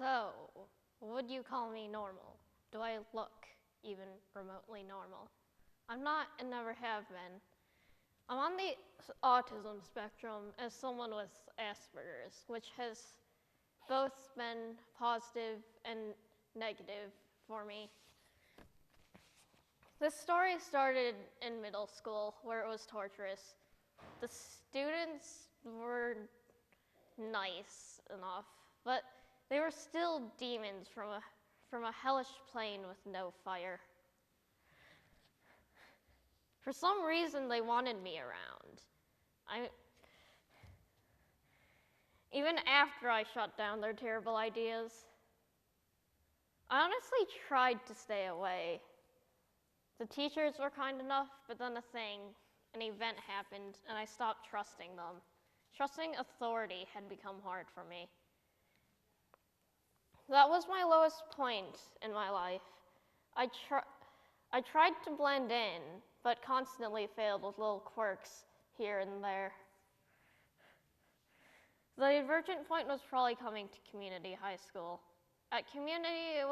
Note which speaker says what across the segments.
Speaker 1: So, would you call me normal? Do I look even remotely normal? I'm not and never have been. I'm on the autism spectrum as someone with Asperger's, which has both been positive and negative for me. This story started in middle school where it was torturous. The students were nice enough, but they were still demons from a hellish plane with no fire. For some reason, they wanted me around. Even after I shut down their terrible ideas, I honestly tried to stay away. The teachers were kind enough, but then an event happened, and I stopped trusting them. Trusting authority had become hard for me. That was my lowest point in my life. I tried to blend in, but constantly failed with little quirks here and there. The divergent point was probably coming to community high school. At community, it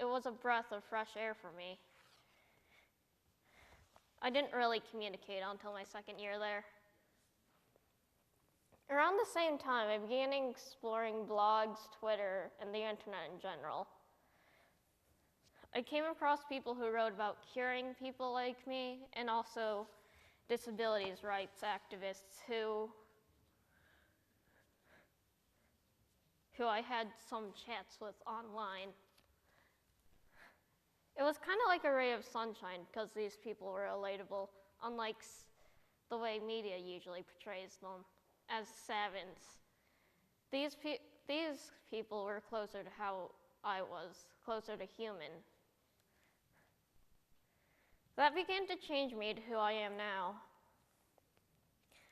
Speaker 1: was a breath of fresh air for me. I didn't really communicate until my second year there. Around the same time, I began exploring blogs, Twitter, and the internet in general. I came across people who wrote about curing people like me, and also disabilities rights activists who I had some chats with online. It was kind of like a ray of sunshine because these people were relatable, unlike the way media usually portrays them as savants. These people were closer to how I was, closer to human. That began to change me to who I am now.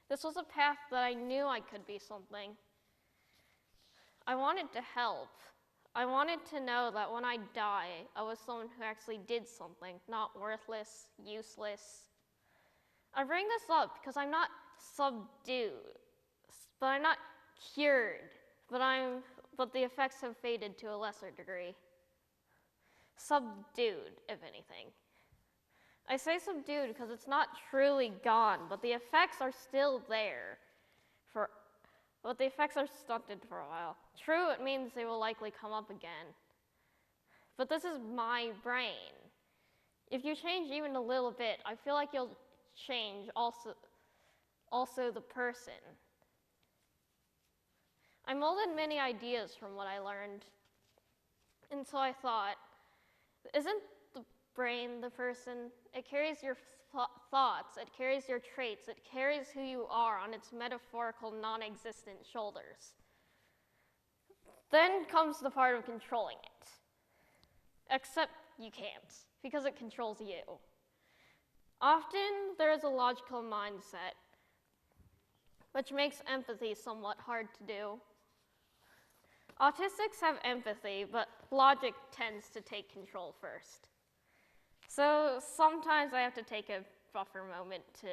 Speaker 1: This was a path that I knew I could be something. I wanted to help. I wanted to know that when I die, I was someone who actually did something, not worthless, useless. I bring this up because I'm not subdued, but I'm not cured, but the effects have faded to a lesser degree. Subdued, if anything. I say subdued because it's not truly gone, but the effects are still there, but the effects are stunted for a while. True, it means they will likely come up again. But this is my brain. If you change even a little bit, I feel like you'll change also the person. I molded many ideas from what I learned. And so I thought, isn't the brain the person? It carries your thoughts, it carries your traits, it carries who you are on its metaphorical, non-existent shoulders. Then comes the part of controlling it. Except you can't, because it controls you. Often there is a logical mindset, which makes empathy somewhat hard to do. Autistics have empathy, but logic tends to take control first. So sometimes I have to take a buffer moment to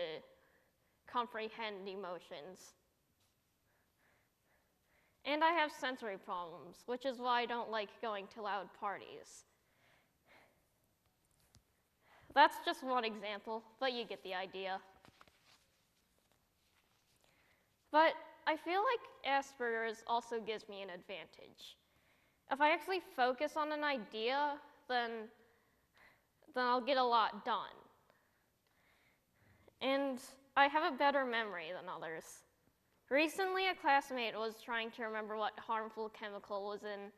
Speaker 1: comprehend emotions. And I have sensory problems, which is why I don't like going to loud parties. That's just one example, but you get the idea. But I feel like Asperger's also gives me an advantage. If I actually focus on an idea, then I'll get a lot done. And I have a better memory than others. Recently, a classmate was trying to remember what harmful chemical was in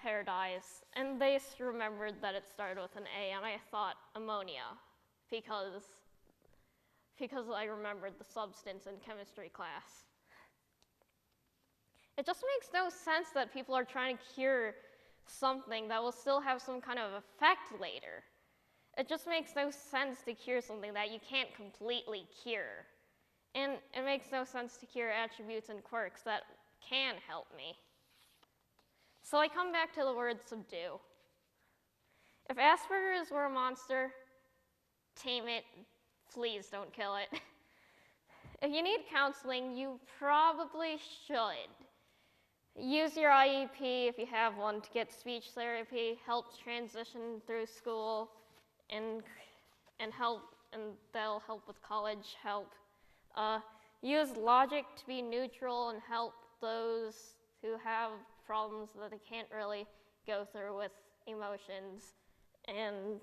Speaker 1: hair dyes, and they remembered that it started with an A, and I thought ammonia, because I remembered the substance in chemistry class. It just makes no sense that people are trying to cure something that will still have some kind of effect later. It just makes no sense to cure something that you can't completely cure. And it makes no sense to cure attributes and quirks that can help me. So I come back to the word subdue. If Asperger's were a monster, tame it, please don't kill it. If you need counseling, you probably should. Use your IEP if you have one to get speech therapy, help transition through school, and that'll help with college help. Use logic to be neutral and help those who have problems that they can't really go through with emotions and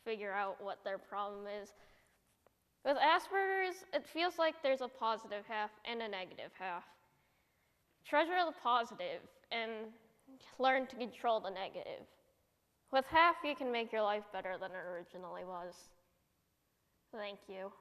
Speaker 1: figure out what their problem is. With Asperger's, it feels like there's a positive half and a negative half. Treasure the positive and learn to control the negative. With half, you can make your life better than it originally was. Thank you.